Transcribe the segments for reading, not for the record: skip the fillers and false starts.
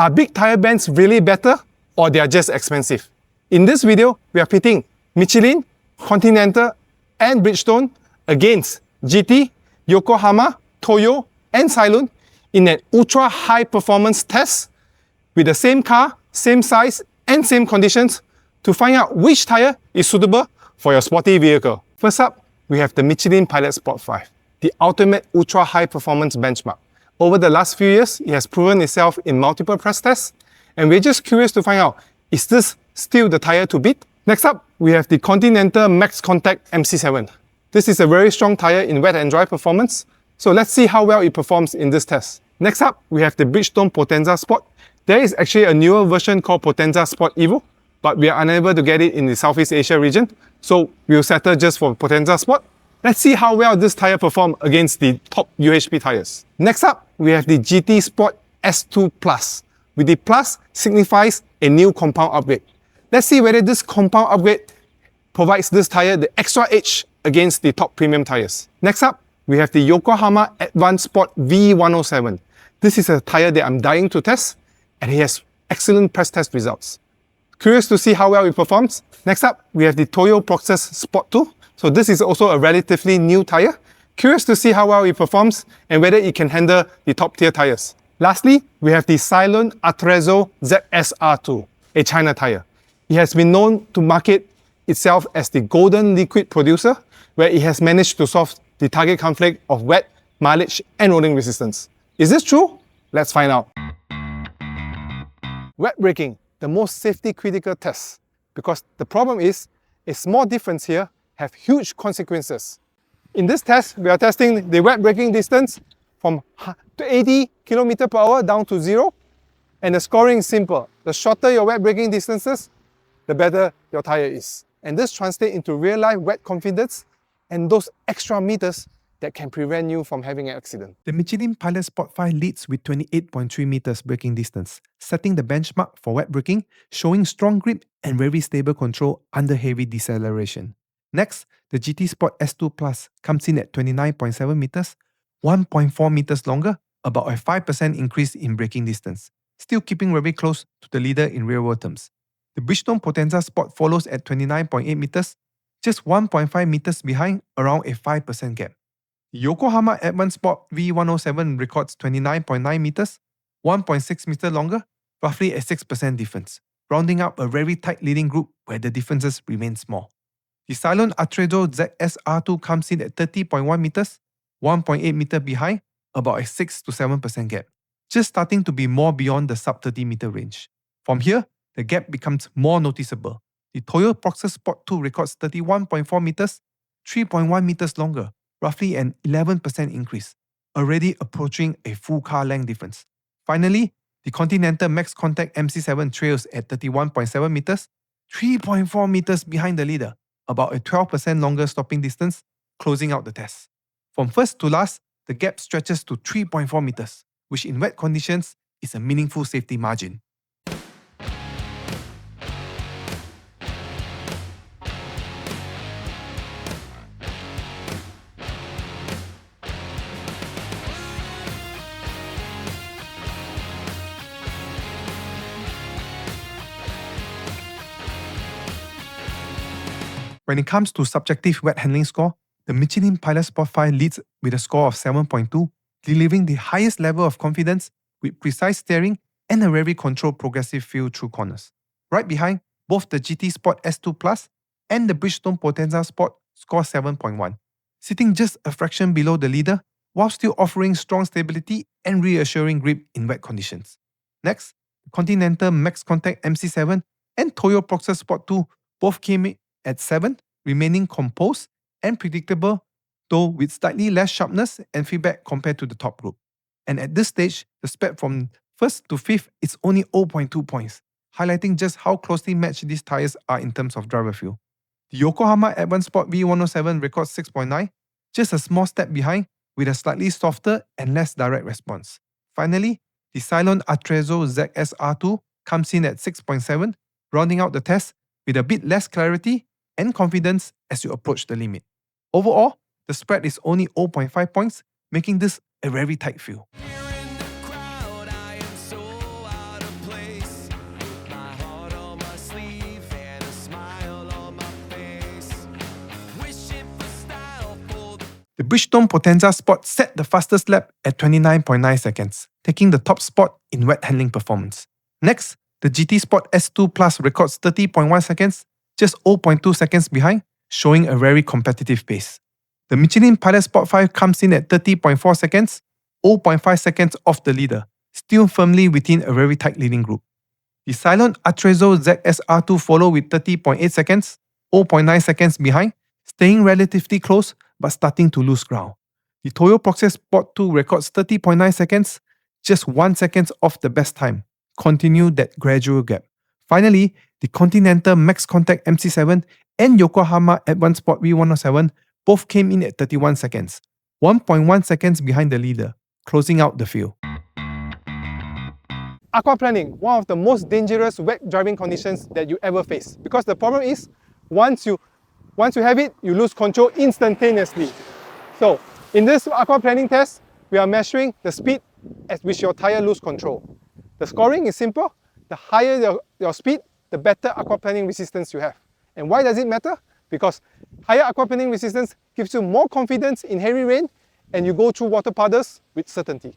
Are big tyre bands really better or they are just expensive? In this video, we are pitting Michelin, Continental and Bridgestone against Giti, Yokohama, Toyo and Sailun in an ultra high performance test with the same car, same size and same conditions to find out which tyre is suitable for your sporty vehicle. First up, we have the Michelin Pilot Sport 5, the ultimate ultra high performance benchmark. Over the last few years, it has proven itself in multiple press tests, and we're just curious to find out, is this still the tyre to beat? Next up, we have the Continental MaxContact MC7. This is a very strong tyre in wet and dry performance, so let's see how well it performs in this test. Next up, we have the Bridgestone Potenza Sport. There is actually a newer version called Potenza Sport Evo, but we are unable to get it in the Southeast Asia region, so we'll settle just for Potenza Sport. Let's see how well this tyre performs against the top UHP tyres. Next up, we have the GT Sport S2 Plus, with the plus signifies a new compound upgrade. Let's see whether this compound upgrade provides this tyre the extra edge against the top premium tyres. Next up, we have the Yokohama Advan Sport V107. This is a tyre that I'm dying to test, and it has excellent press test results. Curious to see how well it performs? Next up, we have the Toyo Proxes Sport 2. So this is also a relatively new tyre. Curious to see how well it performs and whether it can handle the top tier tyres. Lastly, we have the Sailun Attrezzo ZSR2, a China tyre. It has been known to market itself as the golden liquid producer, where it has managed to solve the target conflict of wet, mileage and rolling resistance. Is this true? Let's find out. Wet braking, the most safety critical test, because the problem is a small difference here have huge consequences. In this test, we are testing the wet braking distance from 80 km per hour down to 0, and the scoring is simple. The shorter your wet braking distances, the better your tyre is. And this translates into real-life wet confidence and those extra meters that can prevent you from having an accident. The Michelin Pilot Sport 5 leads with 28.3 meters braking distance, setting the benchmark for wet braking, showing strong grip and very stable control under heavy deceleration. Next, the GT Sport S2 Plus comes in at 29.7 meters, 1.4 meters longer, about a 5% increase in braking distance, still keeping very close to the leader in real-world terms. The Bridgestone Potenza Sport follows at 29.8 meters, just 1.5 meters behind, around a 5% gap. The Yokohama Advan Sport V107 records 29.9 meters, 1.6 meters longer, roughly a 6% difference, rounding up a very tight leading group where the differences remain small. The Sailun Attrezzo ZSR2 comes in at 30.1 meters, 1.8 meters behind, about a 6 to 7% gap, just starting to be more beyond the sub-30 meter range. From here, the gap becomes more noticeable. The Toyo Proxes Sport 2 records 31.4 meters, 3.1 meters longer, roughly an 11% increase, already approaching a full car length difference. Finally, the Continental MaxContact MC7 trails at 31.7 meters, 3.4 meters behind the leader, about a 12% longer stopping distance, closing out the test. From first to last, the gap stretches to 3.4 meters, which in wet conditions is a meaningful safety margin. When it comes to subjective wet handling score, the Michelin Pilot Sport 5 leads with a score of 7.2, delivering the highest level of confidence with precise steering and a very controlled progressive feel through corners. Right behind, both the GT Sport S2 Plus and the Bridgestone Potenza Sport score 7.1, sitting just a fraction below the leader while still offering strong stability and reassuring grip in wet conditions. Next, the Continental MaxContact MC7 and Toyo Proxes Sport 2 both came in at 7, remaining composed and predictable, though with slightly less sharpness and feedback compared to the top group. And at this stage, the spread from first to fifth is only 0.2 points, highlighting just how closely matched these tyres are in terms of driver feel. The Yokohama Advan Sport V107 records 6.9, just a small step behind, with a slightly softer and less direct response. Finally, the Sailun Attrezzo ZSR2 comes in at 6.7, rounding out the test with a bit less clarity and confidence as you approach the limit. Overall, the spread is only 0.5 points, making this a very tight field. Bridgestone Potenza Sport set the fastest lap at 29.9 seconds, taking the top spot in wet handling performance. Next, the GT Sport S2 Plus records 30.1 seconds, just 0.2 seconds behind, showing a very competitive pace. The Michelin Pilot Sport 5 comes in at 30.4 seconds, 0.5 seconds off the leader, still firmly within a very tight leading group. The Sailun Attrezzo ZSR2 follow with 30.8 seconds, 0.9 seconds behind, staying relatively close but starting to lose ground. The Toyo Proxes Sport 2 records 30.9 seconds, just 1 second off the best time. Continue that gradual gap. Finally, the Continental MaxContact MC7 and Yokohama Advan Sport V107 both came in at 31 seconds, 1.1 seconds behind the leader, closing out the field. Aquaplaning, one of the most dangerous wet driving conditions that you ever face. Because the problem is, once you have it, you lose control instantaneously. So, in this aquaplaning test, we are measuring the speed at which your tire lose control. The scoring is simple. The higher your speed, the better aquaplaning resistance you have. And why does it matter? Because higher aquaplaning resistance gives you more confidence in heavy rain and you go through water puddles with certainty.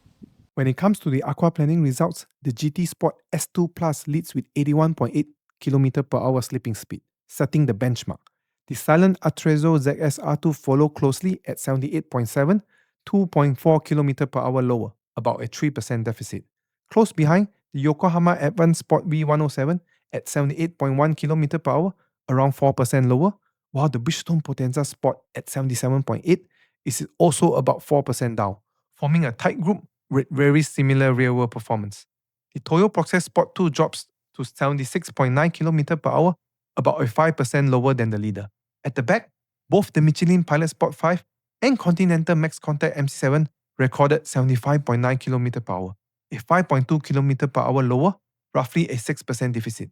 When it comes to the aquaplaning results, the GT Sport S2 Plus leads with 81.8 km per hour slipping speed, setting the benchmark. The Sailun Attrezzo ZSR2 follow closely at 78.7, 2.4 km per hour lower, about a 3% deficit. Close behind, the Yokohama Advan Sport V107 at 78.1 km per hour, around 4% lower, while the Bridgestone Potenza Sport at 77.8 is also about 4% down, forming a tight group with very similar rear-wheel performance. The Toyo Proxes Sport 2 drops to 76.9 km per hour, about a 5% lower than the leader. At the back, both the Michelin Pilot Sport 5 and Continental MaxContact MC7 recorded 75.9 km per hour, a 5.2 km per hour lower, roughly a 6% deficit.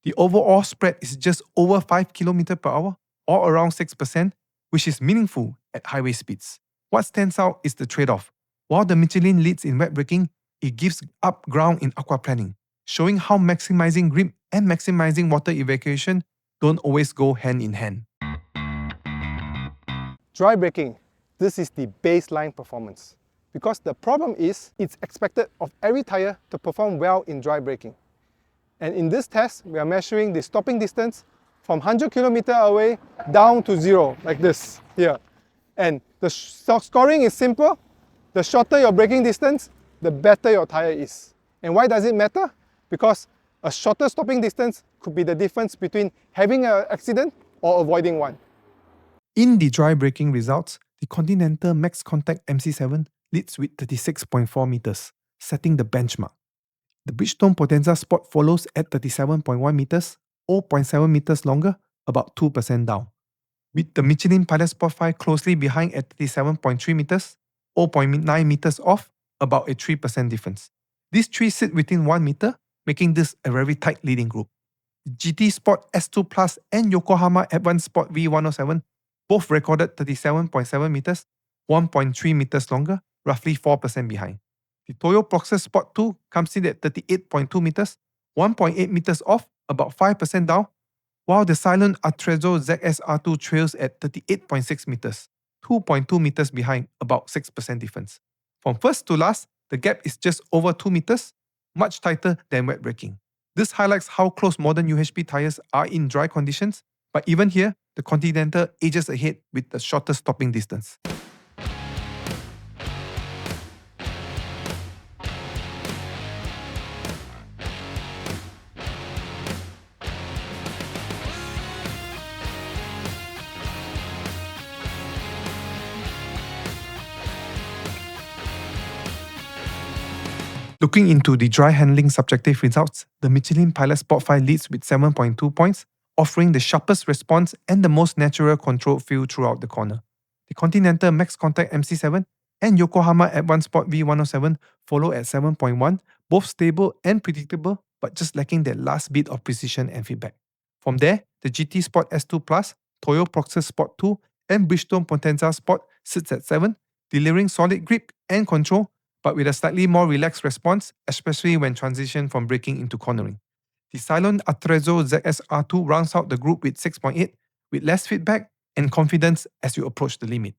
The overall spread is just over 5 km per hour, or around 6%, which is meaningful at highway speeds. What stands out is the trade-off. While the Michelin leads in wet braking, it gives up ground in aquaplaning, showing how maximizing grip and maximizing water evacuation don't always go hand in hand. Dry braking, this is the baseline performance. Because the problem is, it's expected of every tire to perform well in dry braking. And in this test, we are measuring the stopping distance from 100 km away down to 0, like this, here. And the scoring is simple. The shorter your braking distance, the better your tire is. And why does it matter? Because a shorter stopping distance could be the difference between having an accident or avoiding one. In the dry braking results, the Continental MaxContact MC7 leads with 36.4 meters, setting the benchmark. The Bridgestone Potenza Sport follows at 37.1 meters, 0.7 meters longer, about 2% down. With the Michelin Pilot Sport 5 closely behind at 37.3 meters, 0.9 meters off, about a 3% difference. These three sit within 1 meter, making this a very tight leading group. The GT Sport S2 Plus and Yokohama Advan Sport V107 both recorded 37.7 meters, 1.3 meters longer, roughly 4% behind. The Toyo Proxes Sport 2 comes in at 38.2 meters, 1.8 meters off, about 5% down, while the Sailun Attrezzo ZSR2 trails at 38.6 meters, 2.2 meters behind, about 6% difference. From first to last, the gap is just over 2 meters, much tighter than wet braking. This highlights how close modern UHP tires are in dry conditions, but even here, the Continental edges ahead with the shorter stopping distance. Looking into the dry handling subjective results, the Michelin Pilot Sport 5 leads with 7.2 points, offering the sharpest response and the most natural controlled feel throughout the corner. The Continental MaxContact MC7 and Yokohama Advan Sport V107 follow at 7.1, both stable and predictable, but just lacking that last bit of precision and feedback. From there, the GT Sport S2 Plus, Toyo Proxes Sport 2, and Bridgestone Potenza Sport sits at 7, delivering solid grip and control, but with a slightly more relaxed response, especially when transitioned from braking into cornering. The Sailun Attrezzo ZSR2 rounds out the group with 6.8, with less feedback and confidence as you approach the limit.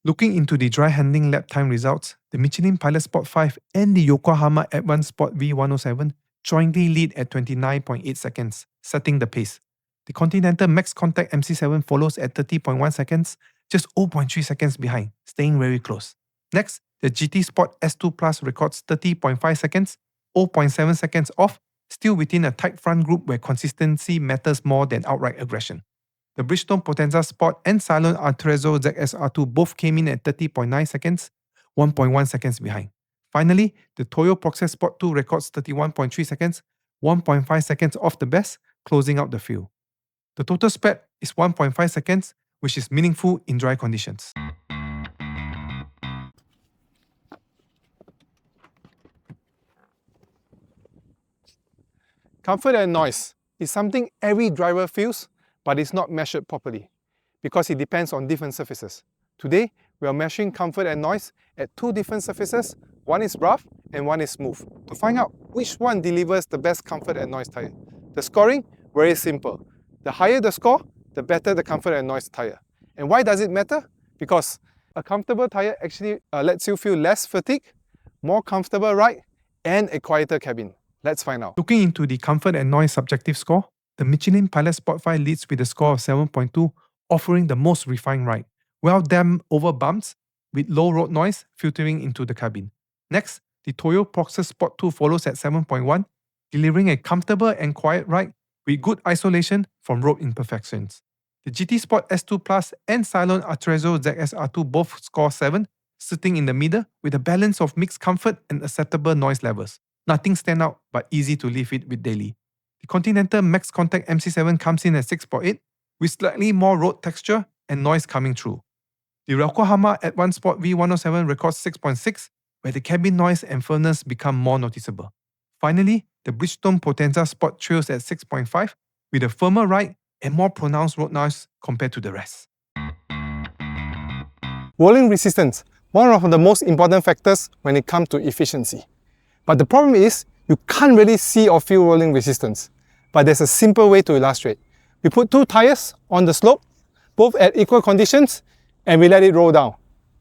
Looking into the dry handling lap time results, the Michelin Pilot Sport 5 and the Yokohama Advan Sport V107 jointly lead at 29.8 seconds, setting the pace. The Continental MaxContact MC7 follows at 30.1 seconds, just 0.3 seconds behind, staying very close. Next, the GT Sport S2 Plus records 30.5 seconds, 0.7 seconds off, still within a tight front group where consistency matters more than outright aggression. The Bridgestone Potenza Sport and Sailun Artrezzo ZSR2 both came in at 30.9 seconds, 1.1 seconds behind. Finally, the Toyo Proxes Sport 2 records 31.3 seconds, 1.5 seconds off the best, closing out the field. The total spread is 1.5 seconds, which is meaningful in dry conditions. Comfort and noise is something every driver feels, but it's not measured properly because it depends on different surfaces. Today, we are measuring comfort and noise at two different surfaces. One is rough and one is smooth. To find out which one delivers the best comfort and noise tire. The scoring, very simple. The higher the score, the better the comfort and noise tire. And why does it matter? Because a comfortable tire actually lets you feel less fatigue, more comfortable ride, and a quieter cabin. Let's find out. Looking into the comfort and noise subjective score, the Michelin Pilot Sport 5 leads with a score of 7.2, offering the most refined ride, well damped over bumps with low road noise filtering into the cabin. Next, the Toyo Proxes Sport 2 follows at 7.1, delivering a comfortable and quiet ride with good isolation from road imperfections. The GT Sport S2 Plus and Sailun Artrezzo ZSR2 both score 7, sitting in the middle with a balance of mixed comfort and acceptable noise levels. Nothing stand out but easy to live with daily. The Continental MaxContact MC7 comes in at 6.8 with slightly more road texture and noise coming through. The Yokohama Advan Sport V107 records 6.6 where the cabin noise and firmness become more noticeable. Finally, the Bridgestone Potenza Sport trails at 6.5 with a firmer ride and more pronounced road noise compared to the rest. Rolling resistance, one of the most important factors when it comes to efficiency. But the problem is, you can't really see or feel rolling resistance. But there's a simple way to illustrate. We put two tires on the slope, both at equal conditions, and we let it roll down.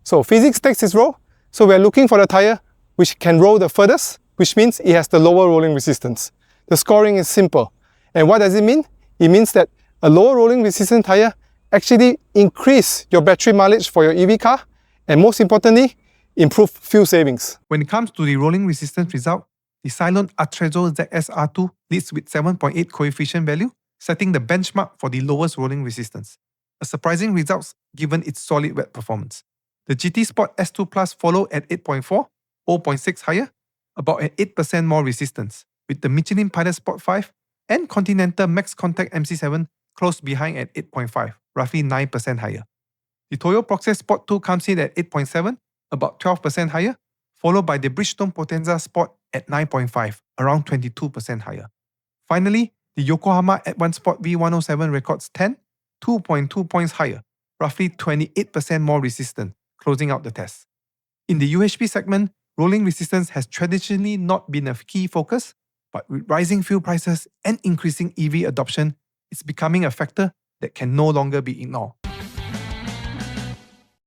So physics takes its role, so we're looking for the tire which can roll the furthest, which means it has the lower rolling resistance. The scoring is simple. And what does it mean? It means that a lower rolling resistance tire actually increase your battery mileage for your EV car, and most importantly, improve fuel savings. When it comes to the rolling resistance result, the Sailun Artrezzo ZSR2 leads with 7.8 coefficient value, setting the benchmark for the lowest rolling resistance. A surprising result given its solid wet performance. The GT Sport S2 Plus follow at 8.4, 0.6 higher, about an 8% more resistance, with the Michelin Pilot Sport 5 and Continental MaxContact MC7 close behind at 8.5, roughly 9% higher. The Toyo Proxes Sport 2 comes in at 8.7, about 12% higher, followed by the Bridgestone Potenza Sport at 9.5, around 22% higher. Finally, the Yokohama Advan Sport V107 records 10, 2.2 points higher, roughly 28% more resistant, closing out the test. In the UHP segment, rolling resistance has traditionally not been a key focus, but with rising fuel prices and increasing EV adoption, it's becoming a factor that can no longer be ignored.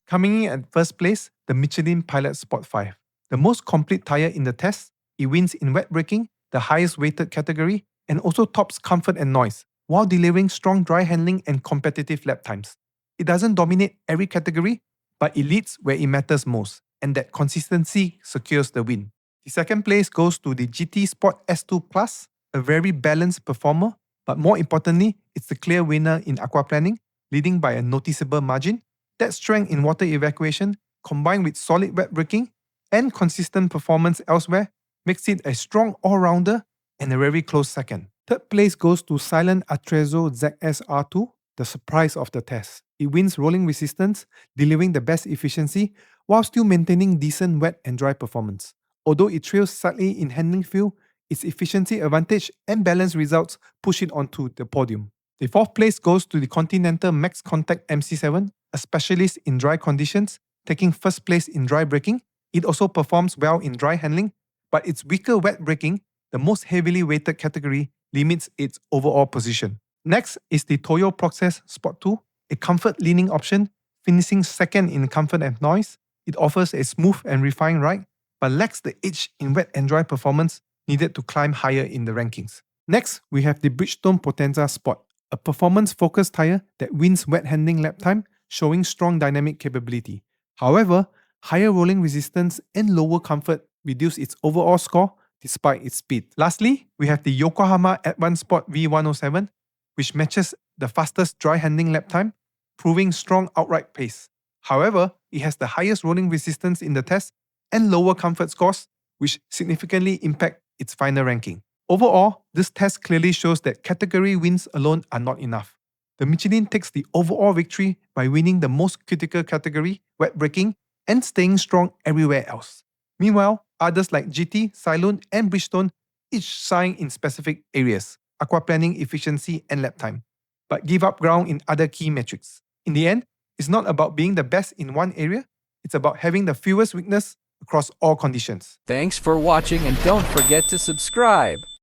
Coming in at first place, the Michelin Pilot Sport 5. The most complete tire in the test, it wins in wet braking, the highest weighted category, and also tops comfort and noise, while delivering strong dry handling and competitive lap times. It doesn't dominate every category, but it leads where it matters most, and that consistency secures the win. The second place goes to the GT Sport S2 Plus, a very balanced performer, but more importantly, it's the clear winner in aquaplaning, leading by a noticeable margin. That strength in water evacuation, combined with solid wet braking and consistent performance elsewhere, makes it a strong all-rounder and a very close second. Third place goes to Sailun Artrezzo ZSR2, the surprise of the test. It wins rolling resistance, delivering the best efficiency, while still maintaining decent wet and dry performance. Although it trails slightly in handling feel, its efficiency advantage and balance results push it onto the podium. The fourth place goes to the Continental MaxContact MC7, a specialist in dry conditions, taking first place in dry braking. It also performs well in dry handling, but its weaker wet braking, the most heavily weighted category, limits its overall position. Next is the Toyo Proxes Sport 2, a comfort-leaning option finishing second in comfort and noise. It offers a smooth and refined ride, but lacks the edge in wet and dry performance needed to climb higher in the rankings. Next, we have the Bridgestone Potenza Sport, a performance-focused tire that wins wet handling lap time, showing strong dynamic capability. However, higher rolling resistance and lower comfort reduce its overall score despite its speed. Lastly, we have the Yokohama Advan Sport V107, which matches the fastest dry handling lap time, proving strong outright pace. However, it has the highest rolling resistance in the test and lower comfort scores, which significantly impact its final ranking. Overall, this test clearly shows that category wins alone are not enough. The Michelin takes the overall victory by winning the most critical category, wet braking, and staying strong everywhere else. Meanwhile, others like Giti, Sailun, and Bridgestone each shine in specific areas, aquaplaning efficiency and lap time, but give up ground in other key metrics. In the end, it's not about being the best in one area, it's about having the fewest weakness across all conditions. Thanks for watching and don't forget to subscribe.